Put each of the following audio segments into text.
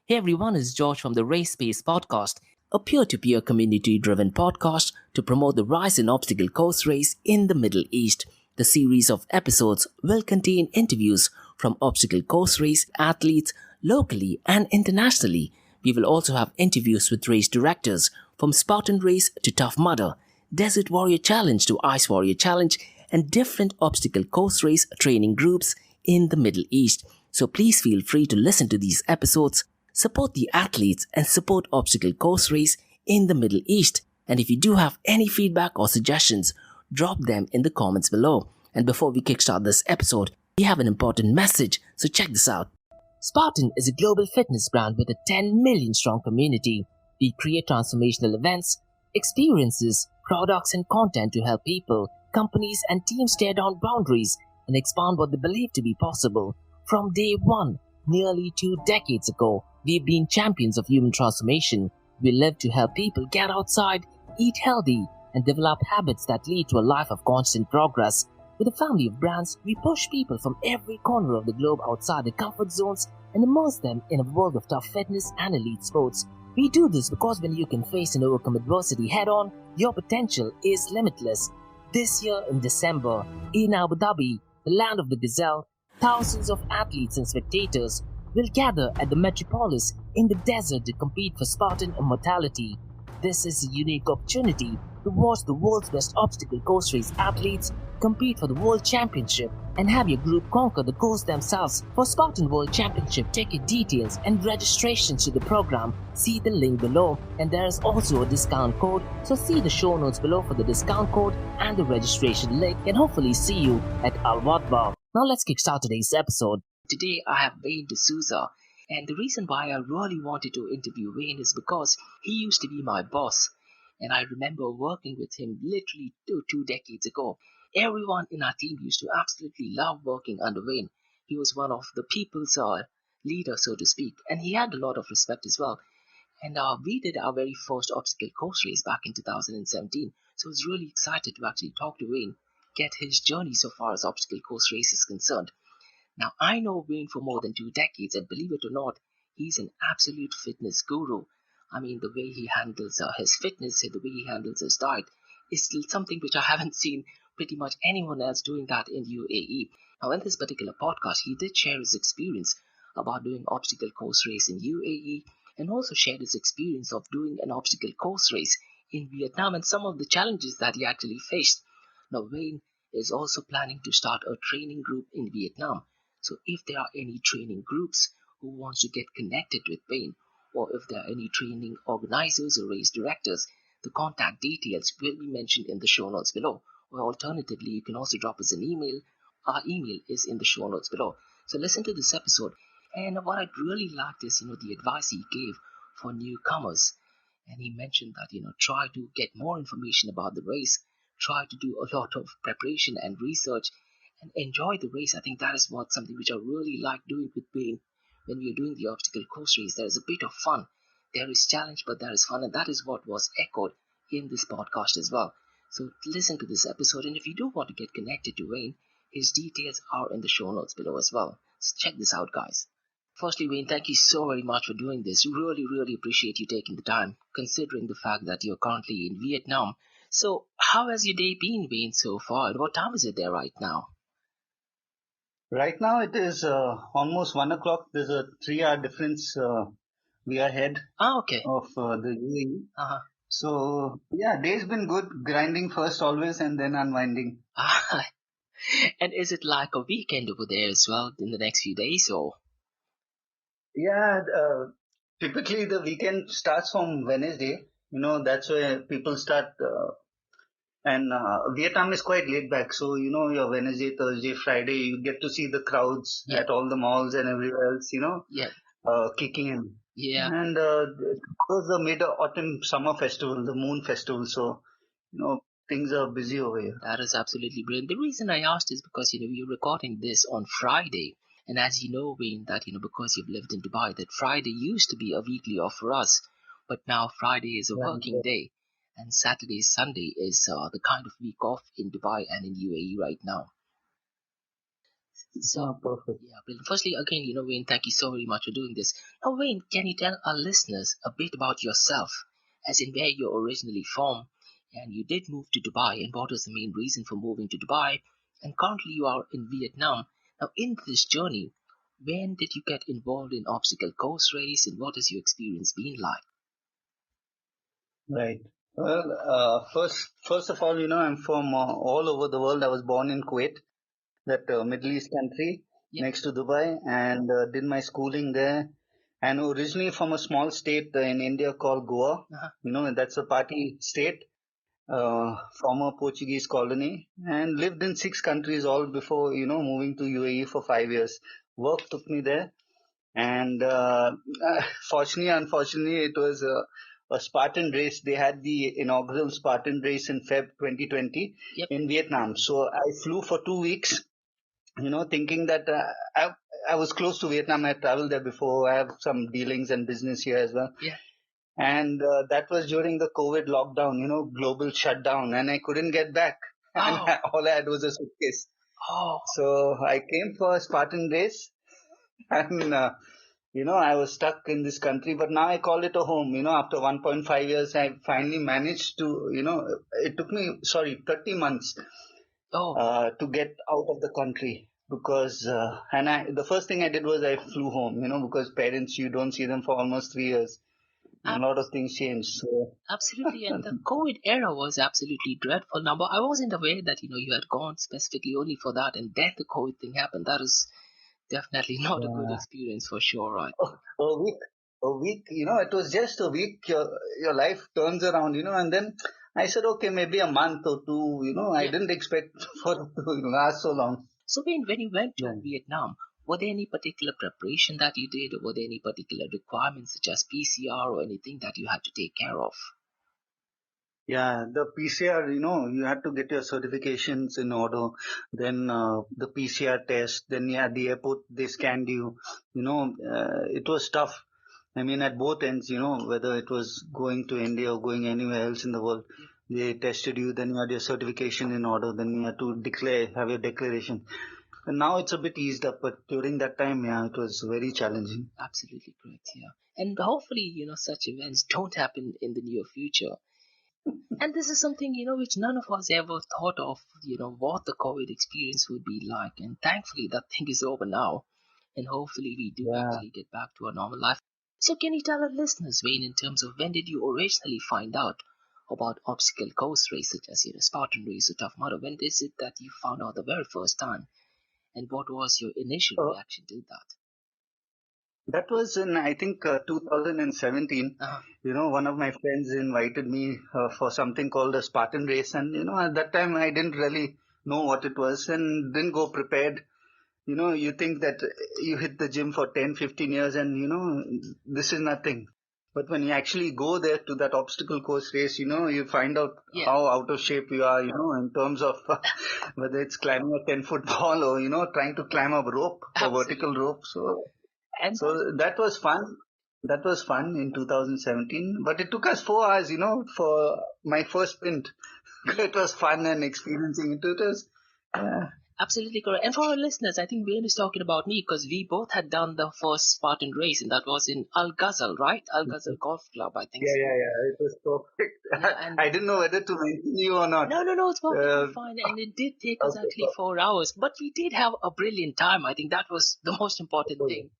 Hey everyone, it's George from the Race Space Podcast, a peer to peer community driven podcast to promote the rise in obstacle course race in the Middle East. The series of episodes will contain interviews from obstacle course race athletes locally and internationally. We will also have interviews with race directors from Spartan Race to Tough Mudder, Desert Warrior Challenge to Ice Warrior Challenge, and different obstacle course race training groups in the Middle East. So please feel free to listen to these episodes, support the athletes, and support obstacle course race in the Middle East. And if you do have any feedback or suggestions, drop them in the comments below. And before we kickstart this episode, we have an important message, so check this out. Spartan is a global fitness brand with a 10 million strong community. We create transformational events, experiences, products, and content to help people, companies, and teams tear down boundaries and expand what they believe to be possible. From day one, nearly 2 decades ago, we've been champions of human transformation. We live to help people get outside, eat healthy, and develop habits that lead to a life of constant progress. With a family of brands, we push people from every corner of the globe outside their comfort zones and immerse them in a world of tough fitness and elite sports. We do this because when you can face and overcome adversity head on, your potential is limitless. This year in December, in Abu Dhabi, the land of the gazelle, thousands of athletes and spectators will gather at the metropolis in the desert to compete for Spartan immortality. This is a unique opportunity to watch the world's best obstacle course race athletes compete for the World Championship and have your group conquer the course themselves. For Spartan World Championship ticket details and registrations to the program, see the link below. And there is also a discount code, so see the show notes below for the discount code and the registration link, and hopefully see you at Al Wadba. Now let's kickstart today's episode. Today I have Dsouza, and the reason why I really wanted to interview Wayne is because he used to be my boss, and I remember working with him literally two decades ago. Everyone in our team used to absolutely love working under Wayne. He was one of the people's leader, so to speak, and he had a lot of respect as well. And we did our very first obstacle course race back in 2017, so I was really excited to actually talk to Wayne, get his journey so far as obstacle course race is concerned. Now, I know Wayne for more than 2 decades, and believe it or not, he's an absolute fitness guru. I mean, the way he handles his fitness, the way he handles his diet, is still something which I haven't seen pretty much anyone else doing that in UAE. Now, in this particular podcast, he did share his experience about doing obstacle course race in UAE, and also shared his experience of doing an obstacle course race in Vietnam and some of the challenges that he actually faced. Now, Wayne is also planning to start a training group in Vietnam. So if there are any training groups who wants to get connected with Wayne, or if there are any training organizers or race directors, the contact details will be mentioned in the show notes below. Or alternatively, you can also drop us an email. Our email is in the show notes below. So listen to this episode. And what I'd really liked is, the advice he gave for newcomers. And he mentioned that, try to get more information about the race, try to do a lot of preparation and research, and enjoy the race. I think that is what something which I really like doing with Wayne. When we are doing the obstacle course race, there is a bit of fun. There is challenge, but there is fun, and that is what was echoed in this podcast as well. So listen to this episode, and if you do want to get connected to Wayne, his details are in the show notes below as well. So check this out, guys. Firstly, Wayne, thank you so very much for doing this. Really, really appreciate you taking the time, considering the fact that you're currently in Vietnam. So how has your day been, Wayne, so far, and what time is it there right now? Right now it is almost 1 o'clock. There's a 3 hour difference. We are ahead Okay. of the UAE. Uh-huh. So yeah, day's been good. Grinding first always and then unwinding. And is it like a weekend over there as well in the next few days, or? Yeah, typically the weekend starts from Wednesday. That's where people start. And Vietnam is quite laid back. So, your Wednesday, Thursday, Friday, you get to see the crowds Yeah. at all the malls and everywhere else, Yeah. kicking in. Yeah. And it was the mid-autumn summer festival, the moon festival. So, things are busy over here. That is absolutely brilliant. The reason I asked is because, we're recording this on Friday. And as you know, Wayne, that, because you've lived in Dubai, that Friday used to be a weekly off for us. But now Friday is a working day. And Saturday, Sunday is the kind of week off in Dubai and in UAE right now. So, Perfect. yeah, brilliant. Firstly, again, Wayne, thank you so very much for doing this. Now, Wayne, can you tell our listeners a bit about yourself, as in where you're originally from, and you did move to Dubai, and what was the main reason for moving to Dubai, and currently you are in Vietnam. Now, in this journey, when did you get involved in obstacle course race, and what has your experience been like? Right. Well, first of all, I'm from all over the world. I was born in Kuwait, that Middle East country Yep. next to Dubai, and did my schooling there. And originally from a small state in India called Goa. Uh-huh. That's a party state, former Portuguese colony, and lived in 6 countries all before, moving to UAE for 5 years. Work took me there, and fortunately, unfortunately, it was a Spartan race. They had the inaugural Spartan race in Feb 2020 Yep. in Vietnam. So I flew for 2 weeks, thinking that I was close to Vietnam. I traveled there before. I have some dealings and business here as well. Yeah. And that was during the COVID lockdown, global shutdown, and I couldn't get back. And Oh. all I had was a suitcase. Oh. So I came for a Spartan race, and I was stuck in this country, but now I call it a home. After 1.5 years, I finally managed to, it took me, 30 months Oh. to get out of the country because, the first thing I did was I flew home, because parents, you don't see them for almost 3 years. A lot of things changed. So, Absolutely, and the COVID era was absolutely dreadful. Now, but I wasn't aware that you had gone specifically only for that, and then the COVID thing happened. That is definitely not a good yeah. experience for sure, I Oh, think. a week, it was just a week. Your life turns around, and then I said, okay, maybe a month or two. I Yeah. didn't expect for it to last so long. So when you went Yeah. to Vietnam, were there any particular preparation that you did, or were there any particular requirements such as PCR or anything that you had to take care of? Yeah, the PCR, you had to get your certifications in order. Then the PCR test. Then at the airport they scanned you. It was tough. I mean, at both ends, whether it was going to India or going anywhere else in the world, Yeah. they tested you. Then you had your certification in order. Then you had to have your declaration. And now it's a bit eased up, but during that time, yeah, it was very challenging. Absolutely correct. Yeah, and hopefully, such events don't happen in the near future. And this is something, which none of us ever thought of, what the COVID experience would be like. And thankfully, that thing is over now. And hopefully, we do Yeah. actually get back to our normal life. So, can you tell our listeners, Wayne, in terms of when did you originally find out about obstacle course race, such as, Spartan race or Tough Mudder? When is it that you found out the very first time? And what was your initial Uh, reaction to that? that was in, I think, 2017. Uh-huh. One of my friends invited me for something called a Spartan race. And, at that time, I didn't really know what it was and didn't go prepared. You think that you hit the gym for 10, 15 years and, this is nothing. But when you actually go there to that obstacle course race, you find out Yeah. how out of shape you are, in terms of whether it's climbing a 10-foot wall or, trying to climb a rope, a vertical Absolutely. rope. So, And that, so that was fun. That was fun in 2017, but it took us 4 hours, for my first sprint. yeah. It was fun and experiencing it. It was, yeah. Absolutely correct. And for our listeners, I think Wayne is talking about me because we both had done the first Spartan race, and that was in Al Ghazal, right? Al Ghazal Golf Club, I think Yeah, so. yeah, yeah. It was Yeah, perfect. and I didn't know whether to mention you or not. no, it's perfectly Uh, fine. And it did take us okay, actually 4 hours, but we did have a brilliant time. I think that was the most important okay. thing.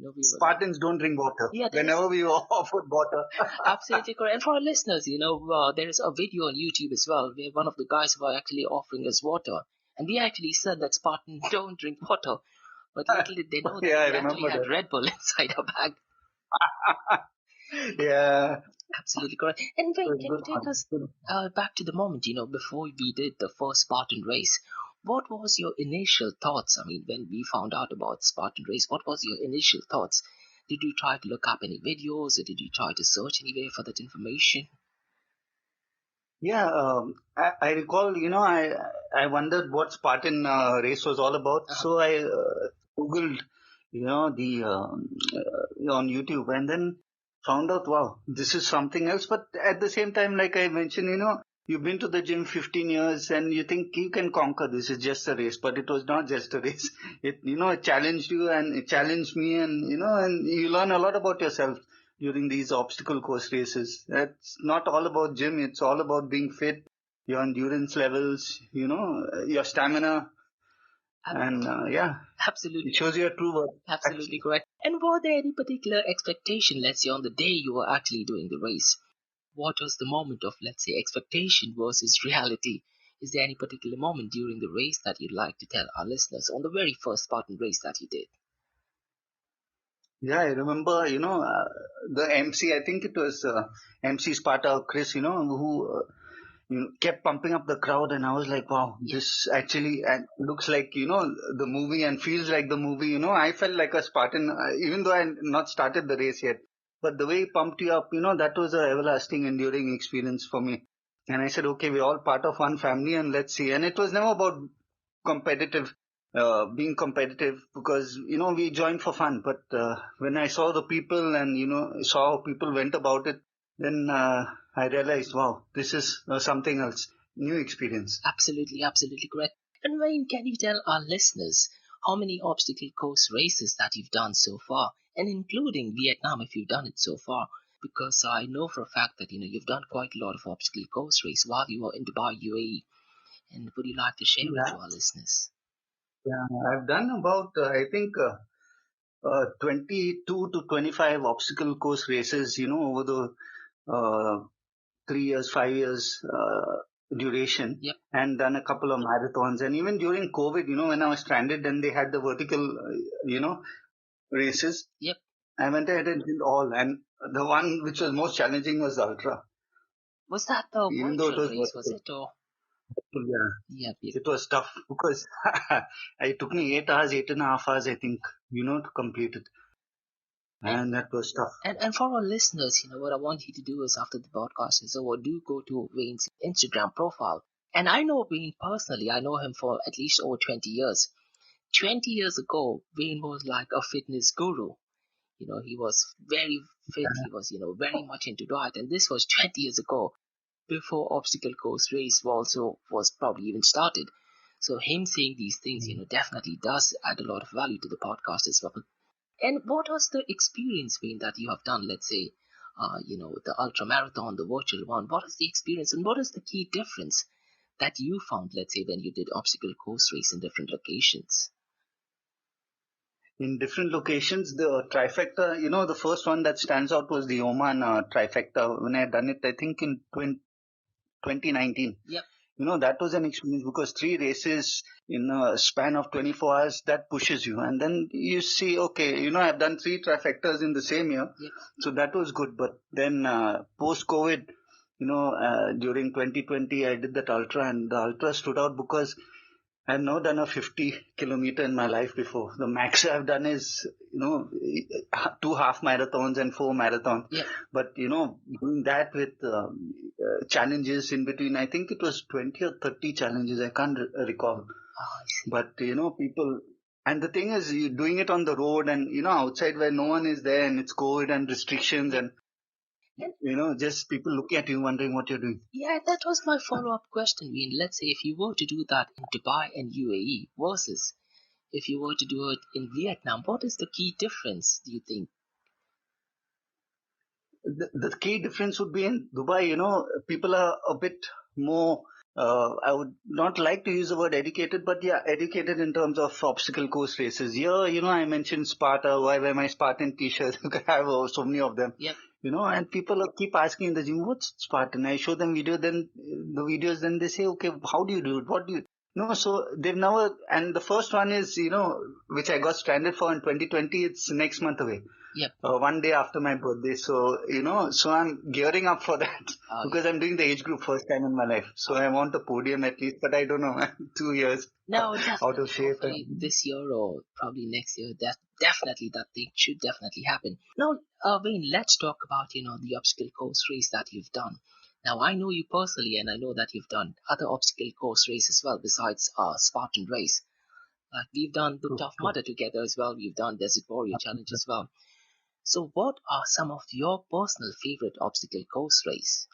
We were like, Spartans don't drink water. yeah, that is Whenever we were offered water. absolutely correct. And for our listeners, there is a video on YouTube as well where one of the guys were actually offering us water. And we actually said that Spartans don't drink water. But little did they know that Yeah, I we actually remember had that. Red Bull inside our bag. Yeah, Absolutely correct. And it wait, was can you good take fun. us back to the moment, before we did the first Spartan race? What was your initial thoughts? I mean, when we found out about Spartan race, what was your initial thoughts? Did you try to look up any videos or did you try to search anywhere for that information? Yeah, I recall, I wondered what Spartan race was all about. Uh-huh. So I Googled, the on YouTube, and then found out, wow, this is something else. But at the same time, like I mentioned, you've been to the gym 15 years and you think you can conquer this. It's just a race, but it was not just a race. It challenged you and it challenged me, and you learn a lot about yourself during these obstacle course races. It's not all about gym. It's all about being fit, your endurance levels, your stamina. And yeah, Absolutely. it shows your true worth. Absolutely correct. And were there any particular expectation, let's say, on the day you were actually doing the race? What was the moment of, let's say, expectation versus reality? Is there any particular moment during the race that you'd like to tell our listeners on the very first Spartan race that you did? Yeah, I remember, the MC, I think it was MC Sparta, Chris, who kept pumping up the crowd, and I was like, wow, this actually looks like, the movie and feels like the movie. I felt like a Spartan, even though I had not started the race yet. But the way he pumped you up, that was an everlasting, enduring experience for me. And I said, okay, we're all part of one family, and let's see. And it was never about competitive, being competitive, because, we joined for fun. But when I saw the people and, saw how people went about it, then I realized, wow, this is something else, new experience. Absolutely, absolutely correct. And Wayne, can you tell our listeners how many obstacle course races that you've done so far, and including Vietnam if you've done it so far? Because I know for a fact that you've done quite a lot of obstacle course race while you were in Dubai, UAE. And would you like to share it Yeah, to our listeners? yeah. I've done about, I think, 22 to 25 obstacle course races, over the 3 years, 5 years duration, Yep, and done a couple of marathons. And even during COVID, when I was stranded and they had the vertical, races, yep. I went ahead and did all. And the one which was most challenging was the ultra, Was that the even though it virtual was race, was vertical. it? Or Yeah, yep, yep. it was tough because it took me 8 hours, 8.5 hours, I think, to complete it. And And that was tough. and for our listeners, what I want you to do is after the podcast is over, do go to Wayne's Instagram profile. And I know Wayne personally. I know him for at least over 20 years. 20 years ago, Wayne was like a fitness guru. He was very fit. He was, very much into diet. And this was 20 years ago, before obstacle course race also was probably even started. So him saying these things, definitely does add a lot of value to the podcast as well. And what was the experience been that you have done? Let's say, the ultra marathon, the virtual one. What is the experience, and what is the key difference that you found? Let's say when you did obstacle course race in different locations. In different locations, the trifecta, the first one that stands out was the Oman trifecta. When I had done it, I think in 2019. Yep. That was an experience because 3 races in a span of 24 hours, that pushes you. And then you see, okay, I've done 3 trifectas in the same year. Yep. So that was good. But then post-COVID, during 2020, I did that ultra, and the ultra stood out because I've now done a 50 kilometer in my life before. The max I've done is, 2 half marathons and 4 marathons. Yep. But, doing that with challenges in between, I think it was 20 or 30 challenges. I can't recall. Oh, I see. But, people, and the thing is, you're doing it on the road and, outside where no one is there and it's COVID and restrictions and, just people looking at you wondering what you're doing. Yeah, that was my follow-up question. I mean, let's say if you were to do that in Dubai and UAE versus if you were to do it in Vietnam, what is the key difference, do you think? The key difference would be in Dubai, people are a bit more, I would not like to use the word educated, but yeah, educated in terms of obstacle course races. Here, I mentioned Sparta, why wear my Spartan t-shirt, I have so many of them. Yep. And people keep asking in the gym, what's Spartan? I show them the videos, then they say, okay, how do you do it? What do you, no, so they've never, and the first one is, which I got stranded for in 2020, it's next month away. Yep. One day after my birthday. So, so I'm gearing up for that because I'm doing the age group first time in my life. So I want a podium at least, but I don't know, 2 years No, out of definitely. shape. Hopefully this year or probably next year, definitely that thing should definitely happen. Now, Wayne, let's talk about, the obstacle course race that you've done. Now, I know you personally, and I know that you've done other obstacle course race as well besides Spartan race. Like we've done the Tough Mudder together as well. We've done Desert Warrior Challenge as well. So, what are some of your personal favorite obstacle course race?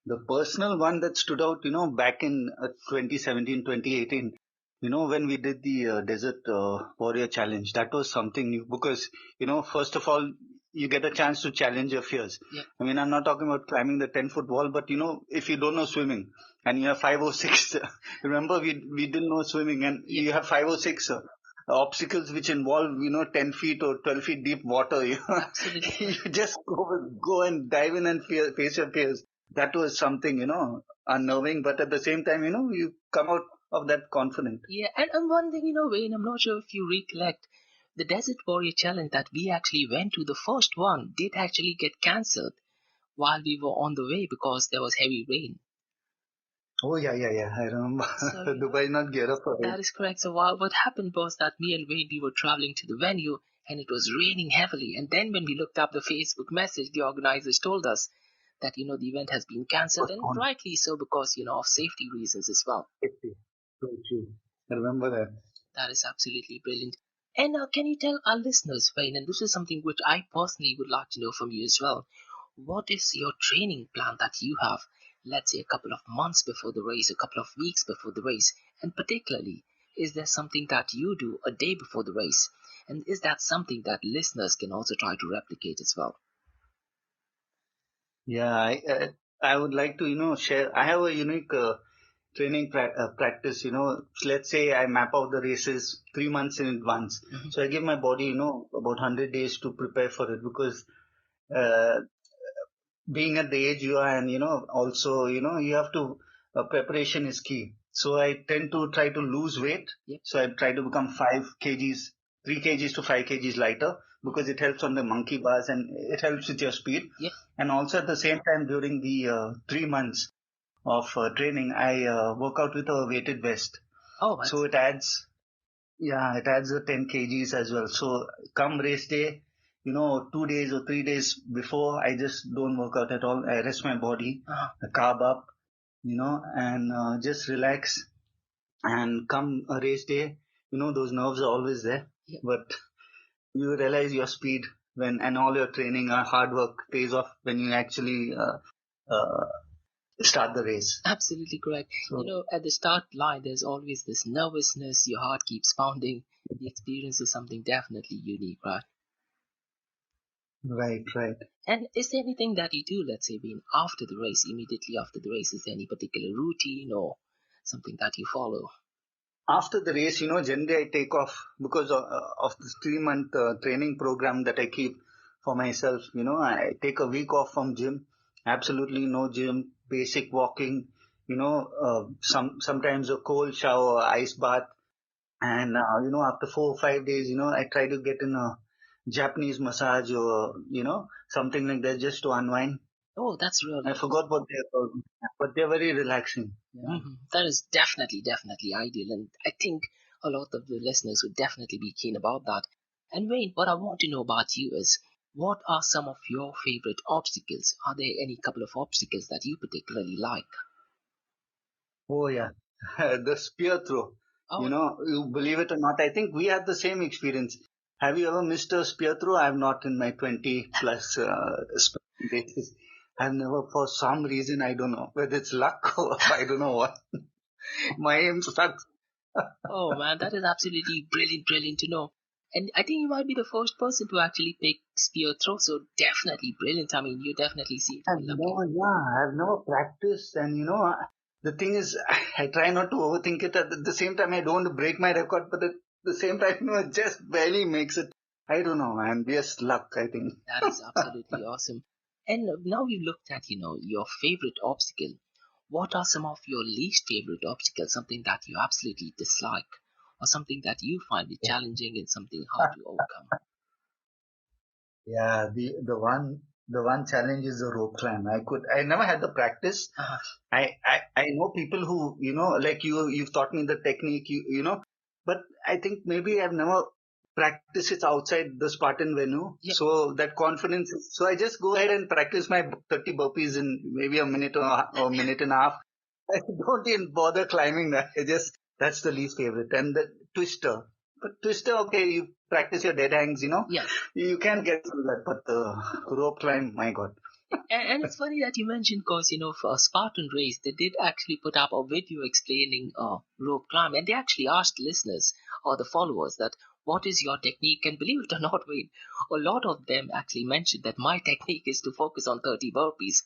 The personal one that stood out, back in 2017, 2018, when we did the Desert Warrior Challenge, that was something new because, first of all, you get a chance to challenge your fears. Yeah. I mean, I'm not talking about climbing the 10-foot wall, but, if you don't know swimming and you have 5 or 6, remember we didn't know swimming and you have 5 or 6 obstacles which involve, 10 feet or 12 feet deep water. Absolutely. You just go and dive in and face your fears. That was something, unnerving, but at the same time, you come out of that confident. Yeah, and one thing, Wayne, I'm not sure if you recollect, the Desert Warrior Challenge that we actually went to, the first one, did actually get cancelled while we were on the way because there was heavy rain. Oh, yeah. I remember. So, Dubai not gear up for it. that is correct. So what happened was that me and Wayne, we were traveling to the venue and it was raining heavily. And then when we looked up the Facebook message, the organizers told us that, the event has been cancelled, and Postponed. rightly so because, of safety reasons as well. So true. I remember that. That is absolutely brilliant. And can you tell our listeners, Wayne, and this is something which I personally would like to know from you as well, what is your training plan that you have, let's say a couple of months before the race, a couple of weeks before the race, and particularly, is there something that you do a day before the race? And is that something that listeners can also try to replicate as well? Yeah, I would like to, share. I have a unique training practice. Let's say I map out the races 3 months in advance. Mhm. So I give my body, about 100 days to prepare for it because uh, being at the age you are and, also, you have to, preparation is key. So I tend to try to lose weight. Yep. So I try to become 5 kgs, 3 kgs to 5 kgs lighter because it helps on the monkey bars and it helps with your speed. Yep. And also at the same time during the 3 months of training, I work out with a weighted vest. Oh, So it adds, it adds the 10 kgs as well. So come race day, 2 days or 3 days before, I just don't work out at all. I rest my body, carb up, and just relax. And come a race day, those nerves are always there. Yep. But you realize your speed and all your training, hard work pays off when you actually uh, start the race. Absolutely correct. So, At the start line, there's always this nervousness, your heart keeps pounding. The experience is something definitely unique, right? right. And is there anything that you do, let's say, being after the race, immediately after the race? Is there any particular routine or something that you follow? After the race, generally I take off because of this 3 month training program that I keep for myself. I take a week off from gym, absolutely no gym, basic walking, sometimes a cold shower, ice bath. And, after 4 or 5 days, I try to get in a Japanese massage or, something like that just to unwind. Oh, that's really. I forgot what they're called, but they're very relaxing. Yeah. That is definitely ideal. And I think a lot of the listeners would definitely be keen about that. And Wayne, what I want to know about you is what are some of your favorite obstacles? Are there any couple of obstacles that you particularly like? Oh, yeah. The spear throw. Oh, You believe it or not, I think we had the same experience. Have you ever missed a spear throw? I have not in my 20 plus races. I've never, for some reason, I don't know whether it's luck or I don't know what. My aim sucks. oh man, that is absolutely brilliant to know. And I think you might be the first person to actually pick spear throw, so definitely brilliant. I mean, you definitely seem to be lucky. I've never practiced, and the thing is, I try not to overthink it. At the same time, I don't want to break my record, but at the same time, it just barely makes it. I don't know, man. Just luck, I think. That is absolutely awesome. And now you looked at, your favorite obstacle. What are some of your least favorite obstacles? Something that you absolutely dislike, or something that you find it challenging and something hard to overcome? Yeah, the one challenge is the rope climb. I never had the practice. Uh, I know people who, like you've taught me the technique, but I think maybe I've never practiced it outside the Spartan venue. Yep. So that confidence, so I just go ahead and practice my 30 burpees in maybe a minute or a minute and a half. I don't even bother climbing that. That's the least favorite. And the twister. But twister, okay, you practice your dead hangs, yeah. you can get through that, but the rope climb, my God. And it's funny that you mentioned, because for a Spartan race, they did actually put up a video explaining rope climb, and they actually asked listeners or the followers that what is your technique, and believe it or not, Wayne, a lot of them actually mentioned that my technique is to focus on 30 burpees.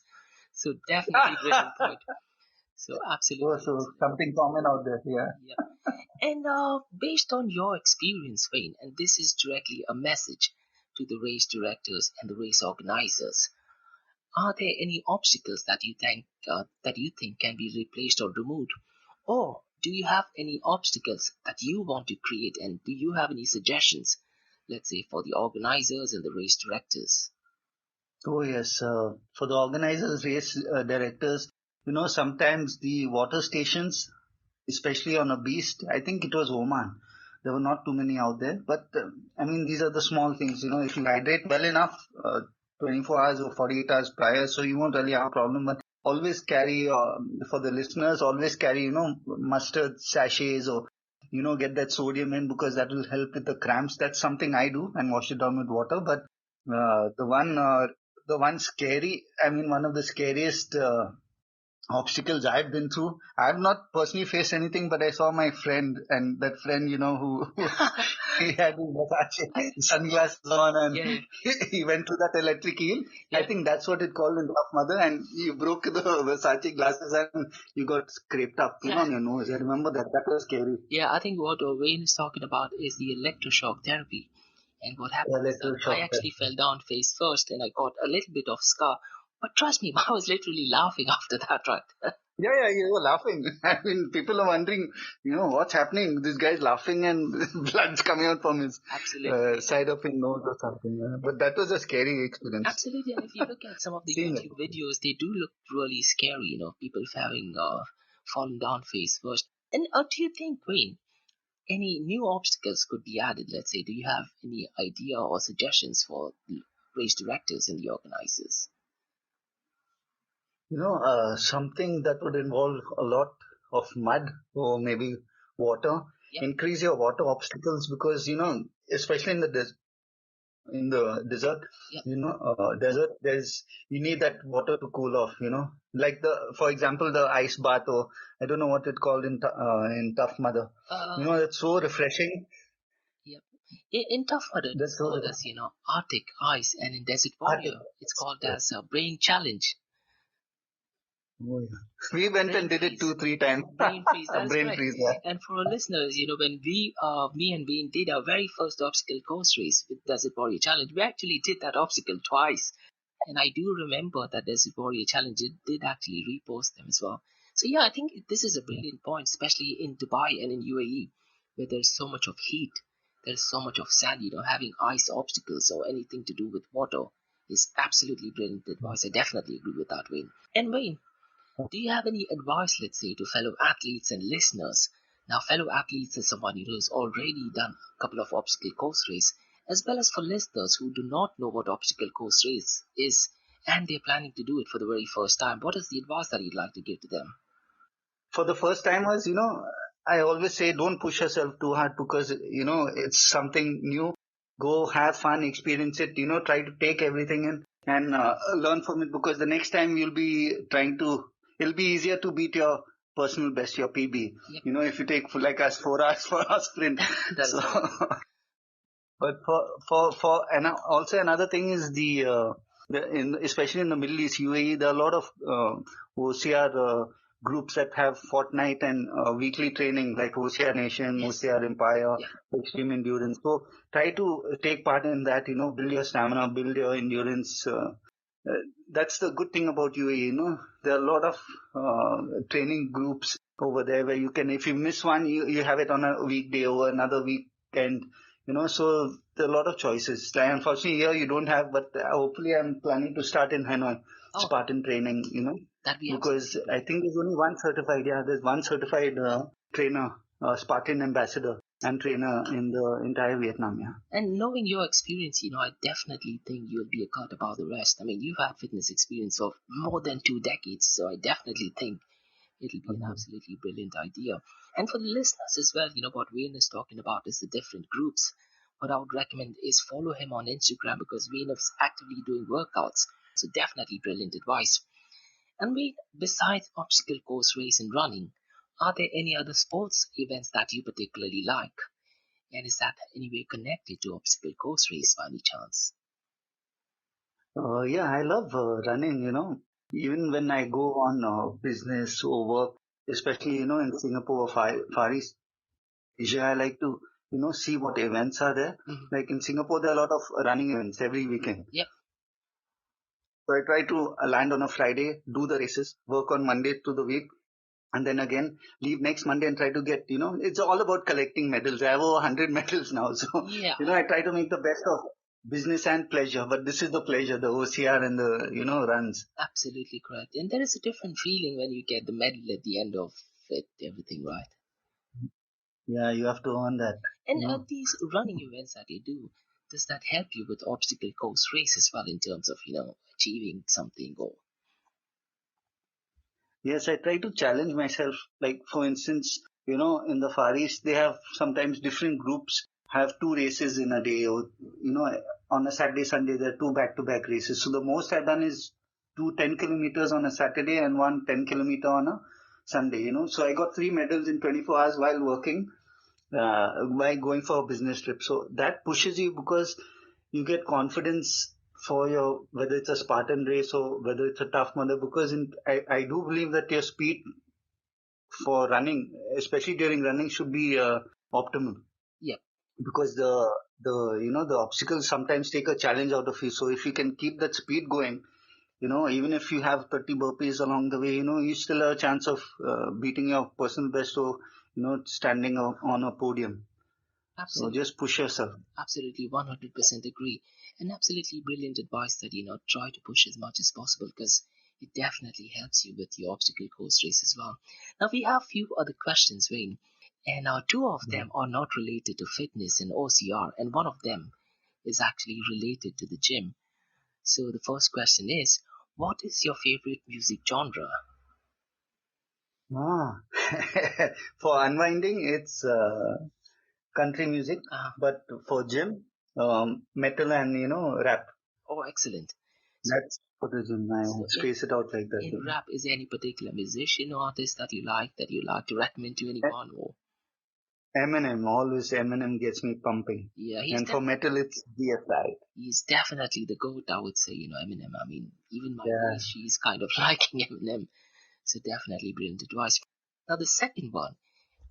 So definitely brilliant point. So Oh, absolutely, so absolutely, something common out there. Yeah. yeah. And based on your experience, Wayne, and this is directly a message to the race directors and the race organizers. Are there any obstacles that you think can be replaced or removed, or do you have any obstacles that you want to create, and do you have any suggestions, let's say, for the organizers and the race directors? Oh, yes. For the organizers, race directors, sometimes the water stations, especially on a beast, I think it was Oman. There were not too many out there, but I mean, these are the small things. If you hydrate well enough, 24 hours or 48 hours prior, so you won't really have a problem. But always carry, for the listeners, always carry, mustard sachets, or get that sodium in, because that will help with the cramps. That's something I do, and wash it down with water. But uh, the one, uh, the one scary, I mean, one of the scariest obstacles I've been through. I've not personally faced anything, but I saw my friend, and that friend, who he had his Versace sunglasses on, and Yeah, he went to that electric eel. I yeah, think that's what it called in Tough Mother, and you broke the Versace glasses and you got scraped up, yeah. on your nose. I remember that. That was scary. Yeah, I think what Wayne is talking about is the electroshock therapy. And what happened is that I Electroshock. actually fell down face first and I got a little bit of scar. But trust me, I was literally laughing after that, right? Yeah, yeah, you were laughing. I mean, people are wondering, what's happening? This guy's laughing and blood's coming out from his Absolutely. side of his nose or something. But that was a scary experience. Absolutely. And if you look at some of the Seeing it. YouTube videos, they do look really scary, people having fallen down face first. And do you think, Wayne, any new obstacles could be added? Let's say, do you have any idea or suggestions for the race directors and the organizers? Something that would involve a lot of mud or maybe water. Yep, Increase your water obstacles, because, especially in the desert, yep. desert, you need that water to cool off, like for example, the ice bath, or I don't know what it called in Tough Mother. Uh, It's so refreshing. yep. In Tough Mudder, it's That's so called as, Arctic Ice, and in Desert Arctic. Warrior, it's called as a Brain Challenge. Oh, yeah. We went Brain and did it freeze. 2-3 times. Brain freeze, that is Brain correct. freeze, yeah. And for our listeners, when me and Bean did our very first obstacle course race with Desert Warrior Challenge, we actually did that obstacle twice. And I do remember that Desert Warrior Challenge did actually repost them as well. So yeah, I think this is a brilliant point, especially in Dubai and in UAE, where there's so much of heat, there's so much of sand, having ice obstacles or anything to do with water is absolutely brilliant advice. I definitely agree with that, Wayne. And Wayne, do you have any advice, let's say, to fellow athletes and listeners? Now, fellow athletes is someone who's already done a couple of obstacle course race, as well as for listeners who do not know what obstacle course race is, and they're planning to do it for the very first time. What is the advice that you'd like to give to them? For the first timers, I always say don't push yourself too hard, because, it's something new. Go have fun, experience it, try to take everything in, and learn from it, because the next time it'll be easier to beat your personal best, your PB. Yep, If you take like us 4 hours for our sprint. that is So, correct. but and also another thing is especially in the Middle East, UAE, there are a lot of OCR groups that have fortnight and weekly training, like OCR Nation, Yes. OCR Empire, Yeah. Extreme Endurance. So try to take part in that. Build your stamina, build your endurance. Uh, that's the good thing about UAE. There are a lot of training groups over there where you can, if you miss one, you have it on a weekday or another weekend. So there are a lot of choices. Like, unfortunately, here you don't have, but hopefully I'm planning to start in Hanoi, Oh, Spartan training, that'd be because absolutely I brilliant. think there's only one certified, yeah, there's one certified trainer, Spartan ambassador and trainer in the entire Vietnam, yeah. And knowing your experience, I definitely think you'll be a cut above the rest. I mean, you've had fitness experience of more than 2 decades, so I definitely think it'll be an Mhm. absolutely brilliant idea. And for the listeners as well, what Wayne is talking about is the different groups. What I would recommend is follow him on Instagram, because Wayne is actively doing workouts. So definitely brilliant advice. And wait, besides obstacle course race and running, are there any other sports events that you particularly like? And is that anyway connected to obstacle course race by any chance? Yeah, I love running, even when I go on business or work, especially, in Singapore or Far East Asia, I like to, see what events are there. Like in Singapore, there are a lot of running events every weekend. Yep. So I try to land on a Friday, do the races, work on Monday to the week, and then again leave next Monday and try to get, it's all about collecting medals. I have over 100 medals now. So, Yeah, I try to make the best of business and pleasure, but this is the pleasure, the OCR and the, runs. absolutely correct. And there is a different feeling when you get the medal at the end of it, everything, right? Yeah, you have to earn that, And these running events that you do, does that help you with obstacle course race as well in terms of, achieving something or Yes, I try to challenge myself. Like, for instance, in the Far East, they have sometimes different groups have two races in a day, or, on a Saturday, Sunday, there are two back-to-back races. So the most I've done is 2 10 kilometers on a Saturday and 1 10 kilometer on a Sunday, So I got 3 medals in 24 hours while working, by going for a business trip. So that pushes you because you get confidence for your, whether it's a Spartan race or whether it's a tough mother, because I do believe that your speed for running, especially during running, should be optimal, yeah, because the obstacles sometimes take a challenge out of you. So if you can keep that speed going, even if you have 30 burpees along the way, you still have a chance of beating your personal best, or standing on a podium. So absolutely. just push yourself. Absolutely, 100% agree. And absolutely brilliant advice that, try to push as much as possible because it definitely helps you with your obstacle course race as well. Now, we have few other questions, Wayne, and two of them are not related to fitness and OCR, and one of them is actually related to the gym. So, the first question is, what is your favorite music genre? Ah, for unwinding, it's country music, Uh, but for gym, metal and rap. oh, excellent. So, That's for the gym. I so space it out like that. in rap, is there any particular musician or artist that you like to recommend to anyone? Or Eminem, always Eminem gets me pumping. yeah, And for metal, it's DSI. he's definitely the goat. I would say, Eminem. I mean, even my Yeah. niece, she's kind of liking Eminem. So definitely brilliant advice. Now the second one,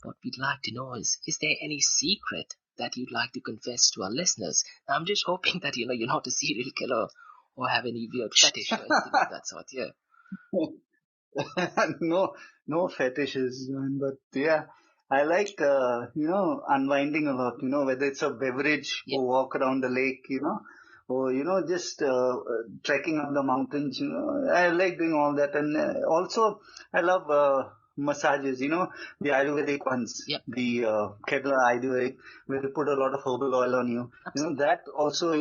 what we'd like to know is there any secret that you'd like to confess to our listeners? Now, I'm just hoping that you're not a serial killer or have any weird fetish or anything of that sort. Yeah. No, no fetishes, man. But yeah, I like, unwinding a lot, whether it's a beverage Yep. or walk around the lake, or, just trekking up the mountains, I like doing all that. And also, I love massages, the Ayurvedic ones, Yep. the Kerala Ayurvedic, where they put a lot of herbal oil on you. Absolutely. That also,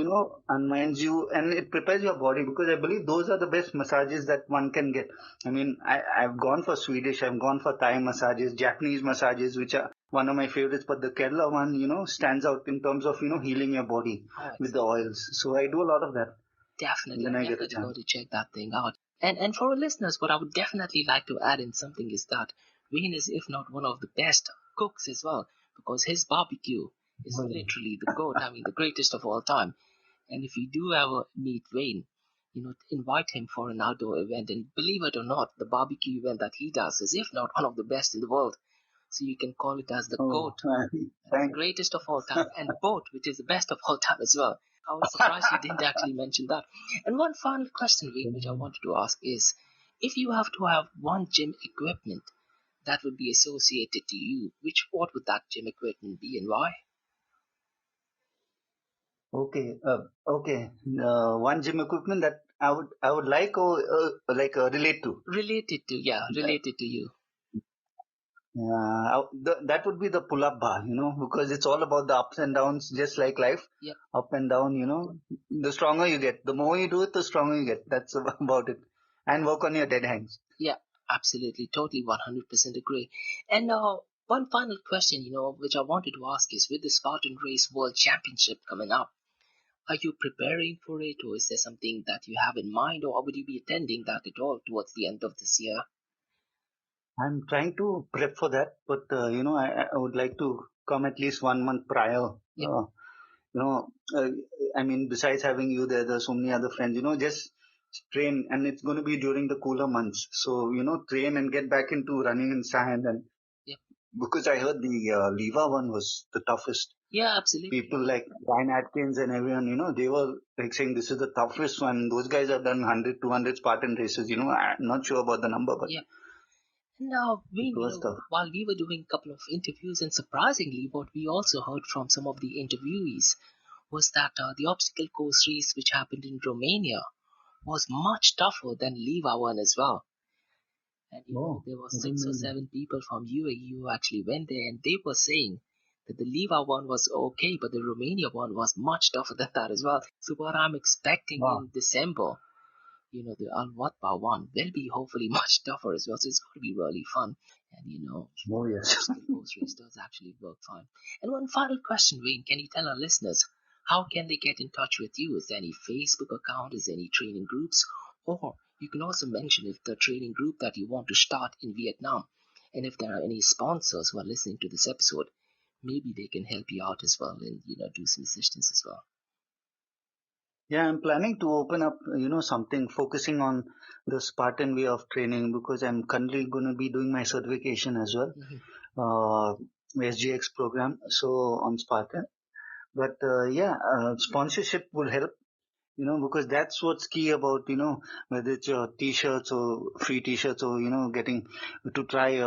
unwinds you and it prepares your body, because I believe those are the best massages that one can get. I mean, I've gone for Swedish, I've gone for Thai massages, Japanese massages, which are one of my favorites, but the Kerala one, stands out in terms of, healing your body Oh, with the excellent. oils. So I do a lot of that Definitely. when I'm I get a definitely chance. going to check that thing out. And for our listeners, what I would definitely like to add in something is that Wayne is, if not one of the best cooks as well, because his barbecue is literally the goat. I mean, the greatest of all time. And if you do ever meet Wayne, invite him for an outdoor event. And believe it or not, the barbecue event that he does is, if not one of the best in the world. So you can call it as the Oh, GOAT, the thanks. greatest of all time, and BOAT, which is the best of all time as well. I was surprised you didn't actually mention that. And one final question, Wayne, which I wanted to ask is, if you have to have one gym equipment that would be associated to you, what would that gym equipment be and why? Okay, one gym equipment that I would like, or like relate to. Related to you. Yeah, that would be the pull-up bar, because it's all about the ups and downs, just like life, Yep. up and down, The stronger you get, the more you do it, the stronger you get. That's about it. And work on your dead hands. Yeah, absolutely, totally 100% agree. And one final question, which I wanted to ask is with the Spartan Race World Championship coming up, Are you preparing for it, or is there something that you have in mind, or would you be attending that at all towards the end of this year? I'm trying to prep for that, but I would like to come at least 1 month prior. Yep. You know, uh, I mean, besides having you there, there's so many other friends. Just train, and it's going to be during the cooler months. So train and get back into running in sand, and Yep. because I heard the Leva one was the toughest. Yeah, absolutely. People like Ryan Atkins and everyone, they were like saying this is the toughest one. Those guys have done 100, 200 Spartan races. I'm not sure about the number, but Yeah. Now, it Wayne, was tough. while we were doing a couple of interviews, and surprisingly, what we also heard from some of the interviewees was that the obstacle course race, which happened in Romania, was much tougher than Leva one as well. And Oh, there were I didn't 6 or know that. 7 people from UAE who actually went there, and they were saying that the Leva one was okay, but the Romania one was much tougher than that as well. So what I'm expecting Wow. in December, the Al Watba one will be hopefully much tougher as well. So it's going to be really fun. And Oh, yes. obstacle course race does actually work fine. And one final question, Wayne, can you tell our listeners how can they get in touch with you? Is there any Facebook account? Is there any training groups? Or you can also mention if the training group that you want to start in Vietnam. And if there are any sponsors who are listening to this episode, maybe they can help you out as well and do some assistance as well. Yeah, I'm planning to open up, something focusing on the Spartan way of training because I'm currently going to be doing my certification as well, SGX program. So on Spartan. But sponsorship will help, because that's what's key about, whether it's your t-shirts or free t-shirts or, getting to try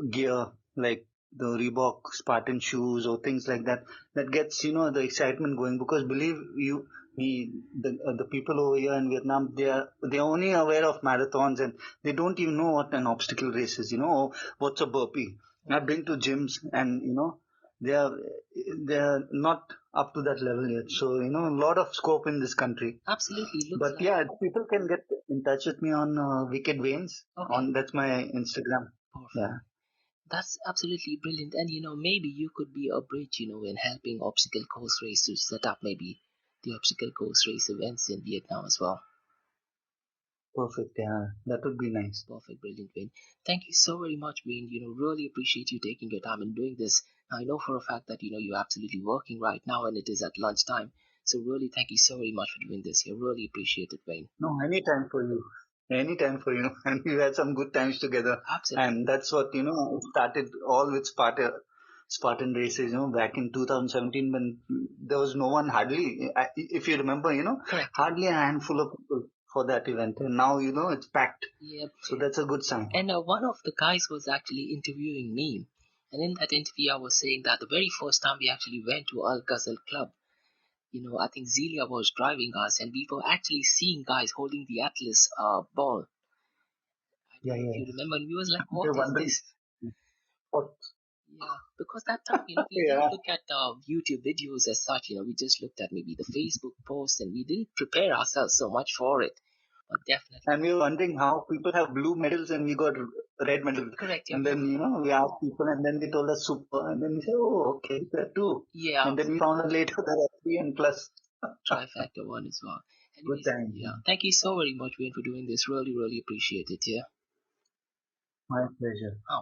gear like the Reebok Spartan shoes or things like that. That gets, the excitement going because believe you me, the people over here in Vietnam, they're only aware of marathons and they don't even know what an obstacle race is, or what's a burpee. I've been to gyms and, they are they are not up to that level yet. So a lot of scope in this country. Absolutely. But yeah, people can get in touch with me on Wicked Veins. Okay. On that's my Instagram. Perfect. Yeah. That's absolutely brilliant. And maybe you could be a bridge, in helping obstacle course race to set up maybe the obstacle course race events in Vietnam as well. Perfect. Yeah, that would be nice. Perfect, brilliant, Wayne. Thank you so very much, Wayne. Really appreciate you taking your time and doing this. I know for a fact that you're absolutely working right now and it is at lunchtime. So really thank you so very much for doing this. I really appreciate it, Wayne. No, anytime for you. Anytime for you. And we had some good times together. Absolutely. And that's what, started all with Spartan races, back in 2017 when there was no one hardly, if you remember, Correct. hardly a handful of people for that event. And now, it's packed. Yep. So that's a good sign. And one of the guys was actually interviewing me. And in that interview, I was saying that the very first time we actually went to Al Ghazal Club, I think Zelia was driving us, and we were actually seeing guys holding the Atlas ball. I don't know if you remember, and we was like, what is this? What? Yeah, because that time, we didn't look at YouTube videos as such. We just looked at maybe the Facebook post, and we didn't prepare ourselves so much for it. But definitely. And we were wondering how people have blue medals and we got red medals. Correct. And then, we asked people and then they told us super. And then we said, oh, okay, there two. Yeah. And then we found out later that three and plus. Trifecta one as well. Anyways, good time. Yeah. Thank you so very much, Wayne, for doing this. Really, really appreciate it. Yeah. My pleasure. Oh.